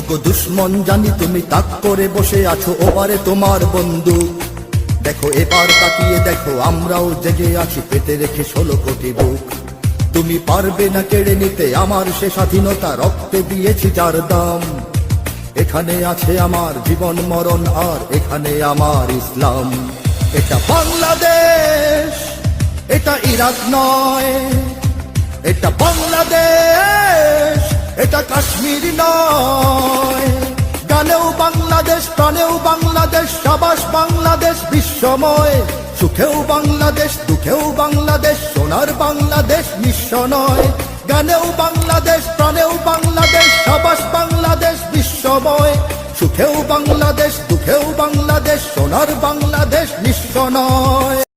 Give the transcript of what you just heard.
ওগো দুশ্মন জানি তুমি তাক করে বসে আছো ওপারে তোমার বন্দুক। দেখো এবার তাকিয়ে দেখো আমরাও জেগে আছি পেতে রেখে 16 কোটি বুক। তুমি পারবে না কেড়ে নিতে আমার সে স্বাধীনতা, রক্তে দিয়েছি যার দাম। এখানে আছে আমার জীবন মরণ আর এখানে আমার ইসলাম। এটা বাংলাদেশ, এটা ইরাক নয়। এটা বাংলাদেশ, এটা কাশ্মীর নয়। গানেও বাংলাদেশ, প্রাণেও বাংলাদেশ, সাবাস বাংলাদেশ বিশ্বময়। সুখেও বাংলাদেশ, দুঃখেও বাংলাদেশ, সোনার বাংলাদেশ নিঃস্ব নয়। গানেও বাংলাদেশ, প্রাণেও বাংলাদেশ, সাবাস বাংলাদেশ বিশ্বময়। সুখেও বাংলাদেশ, দুঃখেও বাংলাদেশ, সোনার বাংলাদেশ নিঃস্ব নয়।